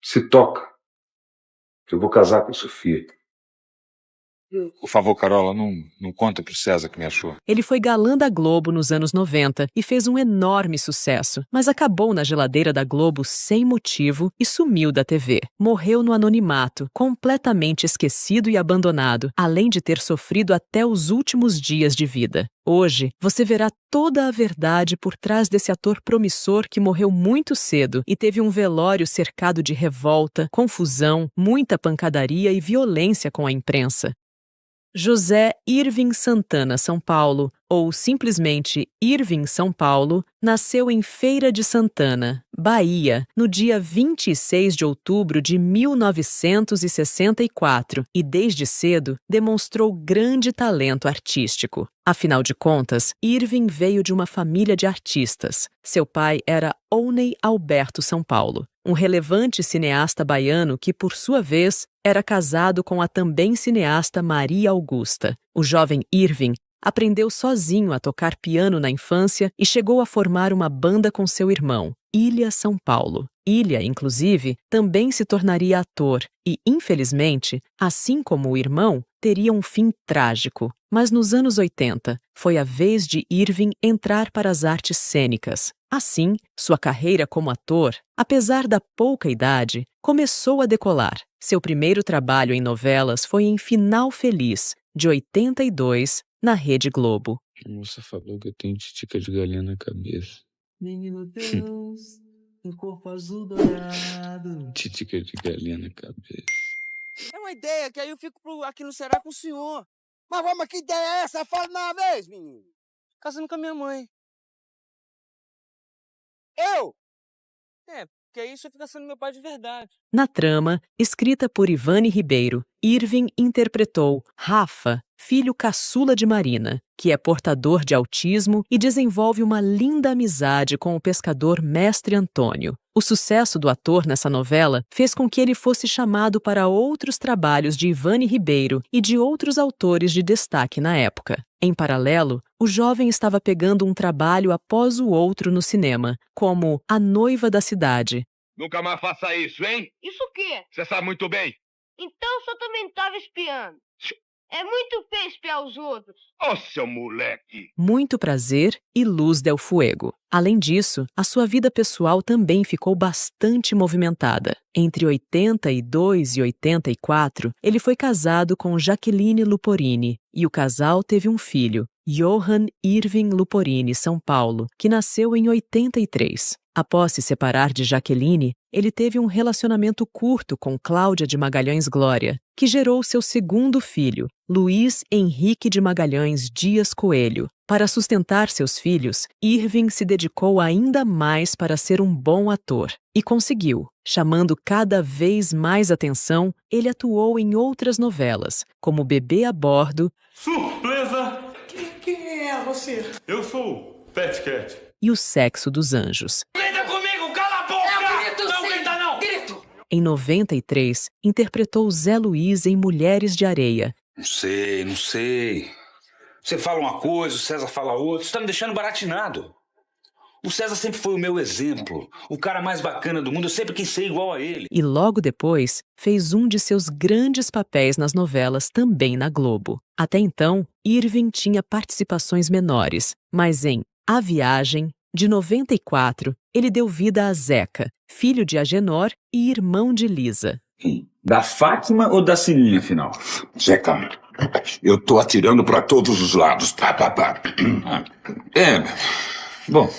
Se toca, que eu vou casar com Sofia. Por favor, Carola, não conta pro César que me achou. Ele foi galã da Globo nos anos 90 e fez um enorme sucesso, mas acabou na geladeira da Globo sem motivo e sumiu da TV. Morreu no anonimato, completamente esquecido e abandonado, além de ter sofrido até os últimos dias de vida. Hoje, você verá toda a verdade por trás desse ator promissor que morreu muito cedo e teve um velório cercado de revolta, confusão, muita pancadaria e violência com a imprensa. José Irving Santana São Paulo, ou simplesmente Irving São Paulo, nasceu em Feira de Santana, Bahia, no dia 26 de outubro de 1964 e, desde cedo, demonstrou grande talento artístico. Afinal de contas, Irving veio de uma família de artistas. Seu pai era Owney Alberto São Paulo, um relevante cineasta baiano que, por sua vez, era casado com a também cineasta Maria Augusta. O jovem Irving aprendeu sozinho a tocar piano na infância e chegou a formar uma banda com seu irmão, Ilha São Paulo. Ilha, inclusive, também se tornaria ator e, infelizmente, assim como o irmão, teria um fim trágico. Mas nos anos 80, foi a vez de Irving entrar para as artes cênicas. Assim, sua carreira como ator, apesar da pouca idade, começou a decolar. Seu primeiro trabalho em novelas foi em Final Feliz, de 82, na Rede Globo. A moça falou que eu tenho titica de galinha na cabeça. Menino Deus, um corpo azul dourado. Titica de galinha na cabeça. É uma ideia que aí eu fico aqui no Ceará com o senhor. Mas que ideia é essa? Fala de uma vez, menino. Casando com a minha mãe. Eu? Porque aí você fica sendo meu pai de verdade. Na trama, escrita por Ivane Ribeiro, Irving interpretou Rafa, filho caçula de Marina, que é portador de autismo e desenvolve uma linda amizade com o pescador Mestre Antônio. O sucesso do ator nessa novela fez com que ele fosse chamado para outros trabalhos de Ivane Ribeiro e de outros autores de destaque na época. Em paralelo, o jovem estava pegando um trabalho após o outro no cinema, como A Noiva da Cidade. Nunca mais faça isso, hein? Isso o quê? Você sabe muito bem. Então o senhor também estava espiando. É muito feio espiar os outros. Ô, seu moleque! Muito Prazer e Luz del Fuego. Além disso, a sua vida pessoal também ficou bastante movimentada. Entre 82 e 84, ele foi casado com Jaqueline Luporini e o casal teve um filho, Johann Irving Luporini São Paulo, que nasceu em 83. Após se separar de Jaqueline, ele teve um relacionamento curto com Cláudia de Magalhães Glória, que gerou seu segundo filho, Luiz Henrique de Magalhães Dias Coelho. Para sustentar seus filhos, Irving se dedicou ainda mais para ser um bom ator. E conseguiu. Chamando cada vez mais atenção, ele atuou em outras novelas, como Bebê a Bordo... Surpresa! Quem é você? Eu sou o Pet Cat. E O Sexo dos Anjos. Grita comigo, cala a boca! Não grita não! Em 93, interpretou Zé Luiz em Mulheres de Areia. Não sei. Você fala uma coisa, o César fala outra. Você tá me deixando baratinado. O César sempre foi o meu exemplo. O cara mais bacana do mundo. Eu sempre quis ser igual a ele. E logo depois, fez um de seus grandes papéis nas novelas também na Globo. Até então, Irving tinha participações menores. Mas em A Viagem, de 94, ele deu vida a Zeca, filho de Agenor e irmão de Lisa. Da Fátima ou da Sininha, afinal? Zeca, eu tô atirando pra todos os lados. Bom.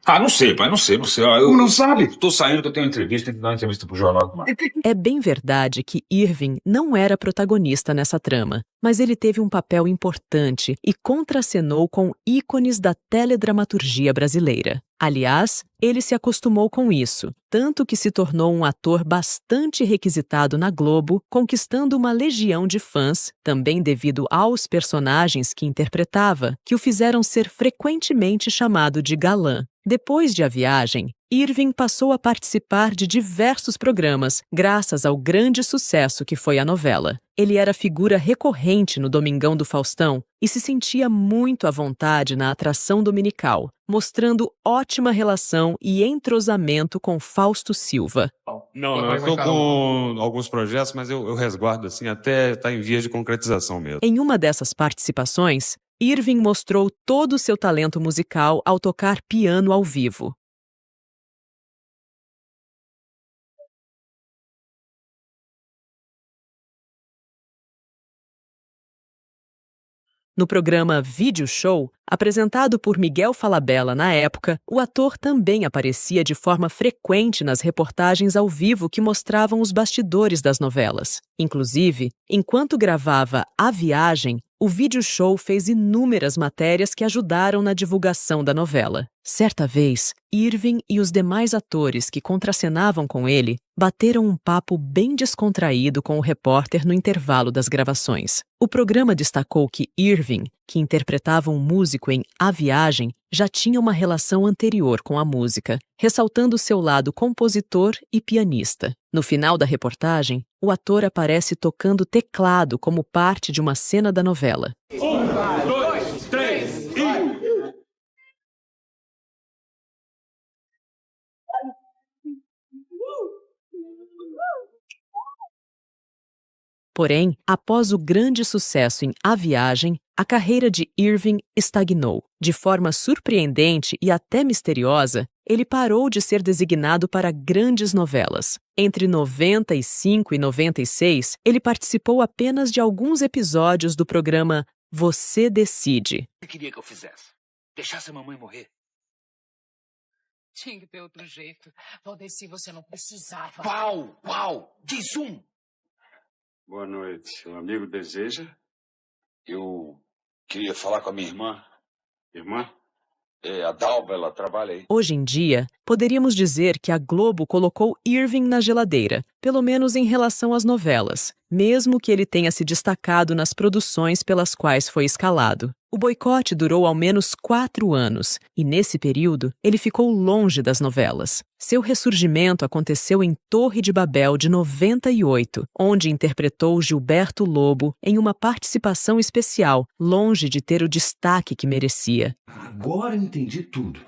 Não sei, pai, não sei. Eu não sabe? Tô saindo que eu tenho uma entrevista, tenho que dar uma entrevista pro jornal. É bem verdade que Irving não era protagonista nessa trama, mas ele teve um papel importante e contracenou com ícones da teledramaturgia brasileira. Aliás, ele se acostumou com isso, tanto que se tornou um ator bastante requisitado na Globo, conquistando uma legião de fãs, também devido aos personagens que interpretava, que o fizeram ser frequentemente chamado de galã. Depois de A Viagem, Irving passou a participar de diversos programas, graças ao grande sucesso que foi a novela. Ele era figura recorrente no Domingão do Faustão e se sentia muito à vontade na atração dominical, mostrando ótima relação e entrosamento com Fausto Silva. Não, eu estou com alguns projetos, mas eu resguardo assim, até estar em vias de concretização mesmo. Em uma dessas participações, Irving mostrou todo o seu talento musical ao tocar piano ao vivo. No programa Vídeo Show, apresentado por Miguel Falabella na época, o ator também aparecia de forma frequente nas reportagens ao vivo que mostravam os bastidores das novelas. Inclusive, enquanto gravava A Viagem, o Vídeo Show fez inúmeras matérias que ajudaram na divulgação da novela. Certa vez, Irving e os demais atores que contracenavam com ele bateram um papo bem descontraído com o repórter no intervalo das gravações. O programa destacou que Irving, que interpretava um músico em A Viagem, já tinha uma relação anterior com a música, ressaltando seu lado compositor e pianista. No final da reportagem, o ator aparece tocando teclado como parte de uma cena da novela. 1, 2, 3 e... Porém, após o grande sucesso em A Viagem, a carreira de Irving estagnou. De forma surpreendente e até misteriosa, ele parou de ser designado para grandes novelas. Entre 95 e 96, ele participou apenas de alguns episódios do programa Você Decide. O que queria que eu fizesse? Deixasse a mamãe morrer? Tinha que ter outro jeito. Valdeci, você não precisava. Qual? Diz um! Boa noite. O amigo deseja? Eu queria falar com a minha irmã. Irmã? É, a Dalva, ela trabalha aí. Hoje em dia, poderíamos dizer que a Globo colocou Irving na geladeira, pelo menos em relação às novelas, mesmo que ele tenha se destacado nas produções pelas quais foi escalado. O boicote durou ao menos 4 anos, e nesse período ele ficou longe das novelas. Seu ressurgimento aconteceu em Torre de Babel de 98, onde interpretou Gilberto Lobo em uma participação especial, longe de ter o destaque que merecia. Agora eu entendi tudo.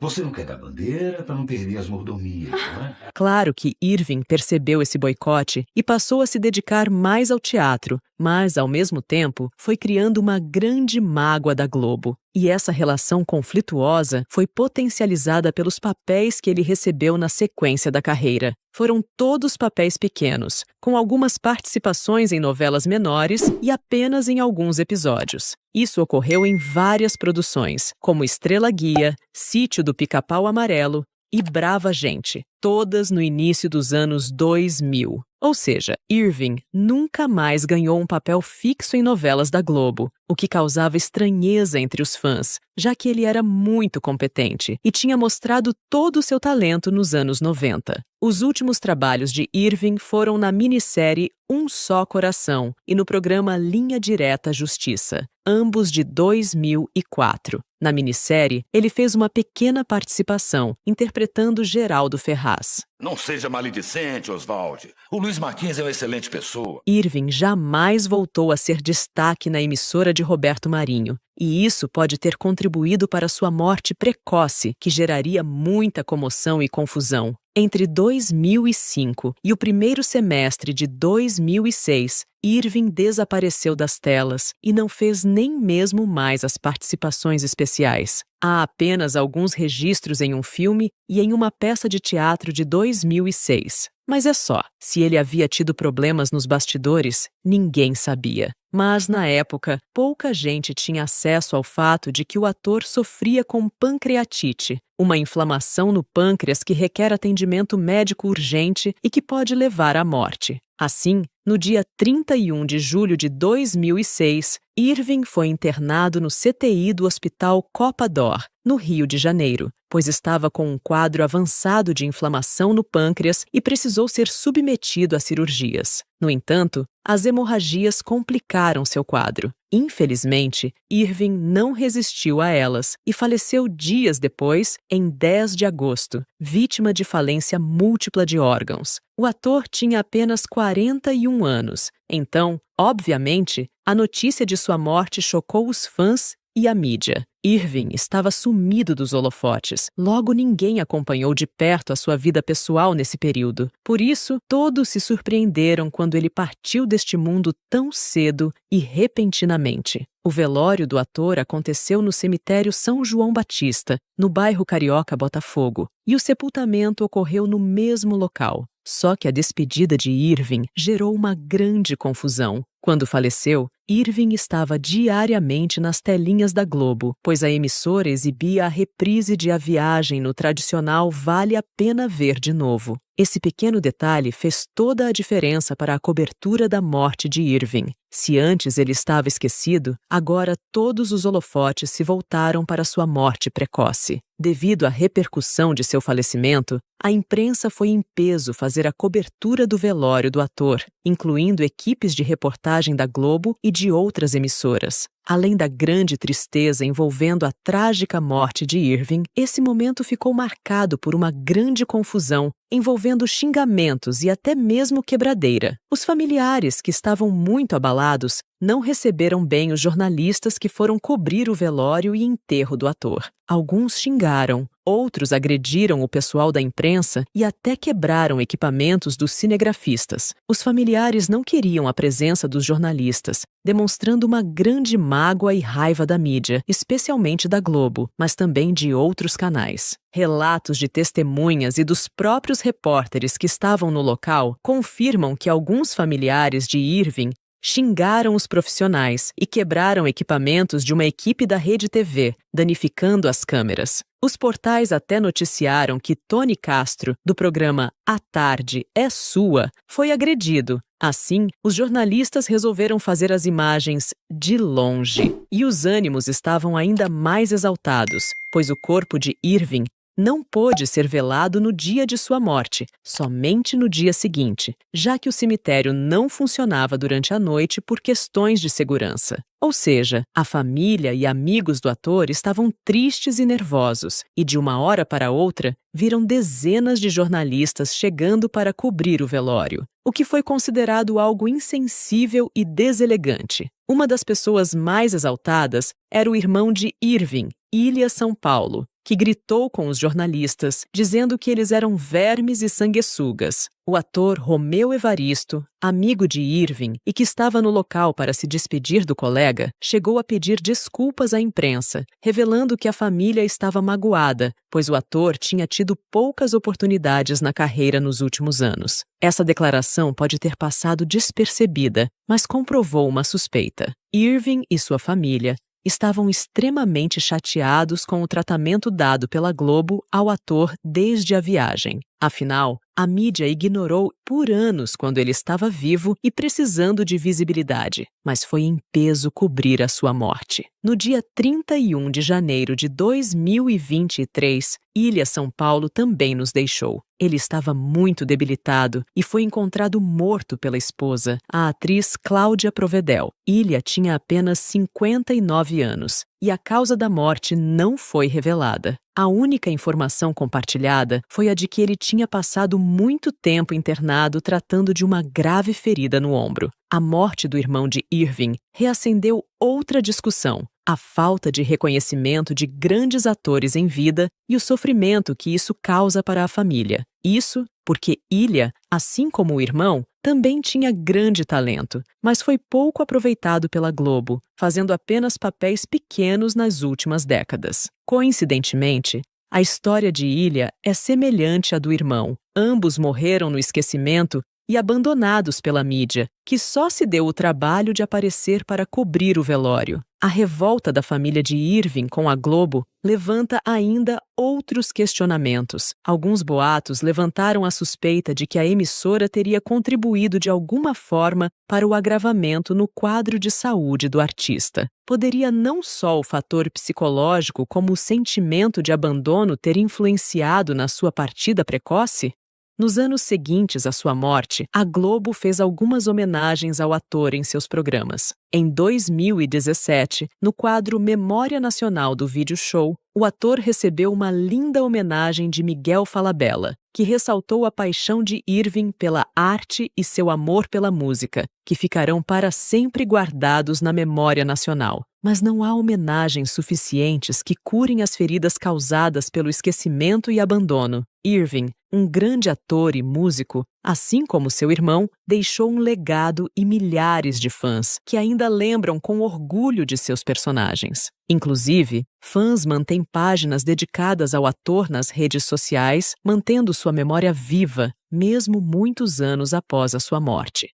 Você não quer dar bandeira para não perder as mordomias, não é? Claro que Irving percebeu esse boicote e passou a se dedicar mais ao teatro, mas, ao mesmo tempo, foi criando uma grande mágoa da Globo. E essa relação conflituosa foi potencializada pelos papéis que ele recebeu na sequência da carreira. Foram todos papéis pequenos, com algumas participações em novelas menores e apenas em alguns episódios. Isso ocorreu em várias produções, como Estrela Guia, Sítio do Pica-Pau Amarelo e Brava Gente, todas no início dos anos 2000. Ou seja, Irving nunca mais ganhou um papel fixo em novelas da Globo, o que causava estranheza entre os fãs, já que ele era muito competente e tinha mostrado todo o seu talento nos anos 90. Os últimos trabalhos de Irving foram na minissérie Um Só Coração e no programa Linha Direta Justiça, ambos de 2004. Na minissérie, ele fez uma pequena participação, interpretando Geraldo Ferraz. Não seja maledicente, Oswald. O Luiz Martins é uma excelente pessoa. Irving jamais voltou a ser destaque na emissora de Roberto Marinho, e isso pode ter contribuído para sua morte precoce, que geraria muita comoção e confusão. Entre 2005 e o primeiro semestre de 2006, Irving desapareceu das telas e não fez nem mesmo mais as participações especiais. Há apenas alguns registros em um filme e em uma peça de teatro de 2006. Mas é só, se ele havia tido problemas nos bastidores, ninguém sabia. Mas, na época, pouca gente tinha acesso ao fato de que o ator sofria com pancreatite, uma inflamação no pâncreas que requer atendimento médico urgente e que pode levar à morte. Assim, no dia 31 de julho de 2006, Irving foi internado no CTI do Hospital Copa d'Or, no Rio de Janeiro, pois estava com um quadro avançado de inflamação no pâncreas e precisou ser submetido a cirurgias. No entanto, as hemorragias complicaram seu quadro. Infelizmente, Irving não resistiu a elas e faleceu dias depois, em 10 de agosto, vítima de falência múltipla de órgãos. O ator tinha apenas 41 anos. Então, obviamente, a notícia de sua morte chocou os fãs e a mídia. Irving estava sumido dos holofotes. Logo, ninguém acompanhou de perto a sua vida pessoal nesse período. Por isso, todos se surpreenderam quando ele partiu deste mundo tão cedo e repentinamente. O velório do ator aconteceu no cemitério São João Batista, no bairro carioca Botafogo, e o sepultamento ocorreu no mesmo local. Só que a despedida de Irving gerou uma grande confusão. Quando faleceu, Irving estava diariamente nas telinhas da Globo, pois a emissora exibia a reprise de A Viagem no tradicional Vale a Pena Ver de Novo. Esse pequeno detalhe fez toda a diferença para a cobertura da morte de Irving. Se antes ele estava esquecido, agora todos os holofotes se voltaram para sua morte precoce. Devido à repercussão de seu falecimento, a imprensa foi em peso fazer a cobertura do velório do ator, incluindo equipes de reportagem da Globo e de outras emissoras. Além da grande tristeza envolvendo a trágica morte de Irving, esse momento ficou marcado por uma grande confusão envolvendo xingamentos e até mesmo quebradeira. Os familiares, que estavam muito abalados, não receberam bem os jornalistas que foram cobrir o velório e enterro do ator. Alguns xingaram, outros agrediram o pessoal da imprensa e até quebraram equipamentos dos cinegrafistas. Os familiares não queriam a presença dos jornalistas, demonstrando uma grande mágoa e raiva da mídia, especialmente da Globo, mas também de outros canais. Relatos de testemunhas e dos próprios repórteres que estavam no local confirmam que alguns familiares de Irving xingaram os profissionais e quebraram equipamentos de uma equipe da Rede TV, danificando as câmeras. Os portais até noticiaram que Tony Castro, do programa A Tarde é Sua, foi agredido. Assim, os jornalistas resolveram fazer as imagens de longe. E os ânimos estavam ainda mais exaltados, pois o corpo de Irving não pôde ser velado no dia de sua morte, somente no dia seguinte, já que o cemitério não funcionava durante a noite por questões de segurança. Ou seja, a família e amigos do ator estavam tristes e nervosos, e de uma hora para outra, viram dezenas de jornalistas chegando para cobrir o velório, o que foi considerado algo insensível e deselegante. Uma das pessoas mais exaltadas era o irmão de Irving, Ilha São Paulo, que gritou com os jornalistas, dizendo que eles eram vermes e sanguessugas. O ator Romeu Evaristo, amigo de Irving e que estava no local para se despedir do colega, chegou a pedir desculpas à imprensa, revelando que a família estava magoada, pois o ator tinha tido poucas oportunidades na carreira nos últimos anos. Essa declaração pode ter passado despercebida, mas comprovou uma suspeita. Irving e sua família estavam extremamente chateados com o tratamento dado pela Globo ao ator desde A Viagem. Afinal, a mídia ignorou por anos quando ele estava vivo e precisando de visibilidade, mas foi em peso cobrir a sua morte. No dia 31 de janeiro de 2023, Ilha São Paulo também nos deixou. Ele estava muito debilitado e foi encontrado morto pela esposa, a atriz Cláudia Provedel. Ilha tinha apenas 59 anos e a causa da morte não foi revelada. A única informação compartilhada foi a de que ele tinha passado muito tempo internado tratando de uma grave ferida no ombro. A morte do irmão de Irving reacendeu outra discussão: a falta de reconhecimento de grandes atores em vida e o sofrimento que isso causa para a família. Isso porque Ilha, assim como o irmão, também tinha grande talento, mas foi pouco aproveitado pela Globo, fazendo apenas papéis pequenos nas últimas décadas. Coincidentemente, a história de Ilha é semelhante à do irmão. Ambos morreram no esquecimento e abandonados pela mídia, que só se deu o trabalho de aparecer para cobrir o velório. A revolta da família de Irving com a Globo levanta ainda outros questionamentos. Alguns boatos levantaram a suspeita de que a emissora teria contribuído de alguma forma para o agravamento no quadro de saúde do artista. Poderia não só o fator psicológico, como o sentimento de abandono ter influenciado na sua partida precoce? Nos anos seguintes à sua morte, a Globo fez algumas homenagens ao ator em seus programas. Em 2017, no quadro Memória Nacional do Vídeo Show, o ator recebeu uma linda homenagem de Miguel Falabella, que ressaltou a paixão de Irving pela arte e seu amor pela música, que ficarão para sempre guardados na memória nacional. Mas não há homenagens suficientes que curem as feridas causadas pelo esquecimento e abandono. Irving, um grande ator e músico, assim como seu irmão, deixou um legado e milhares de fãs que ainda lembram com orgulho de seus personagens. Inclusive, fãs mantêm páginas dedicadas ao ator nas redes sociais, mantendo sua memória viva, mesmo muitos anos após a sua morte.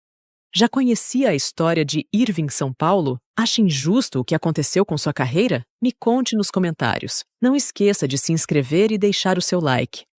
Já conhecia a história de Irving São Paulo? Acha injusto o que aconteceu com sua carreira? Me conte nos comentários. Não esqueça de se inscrever e deixar o seu like.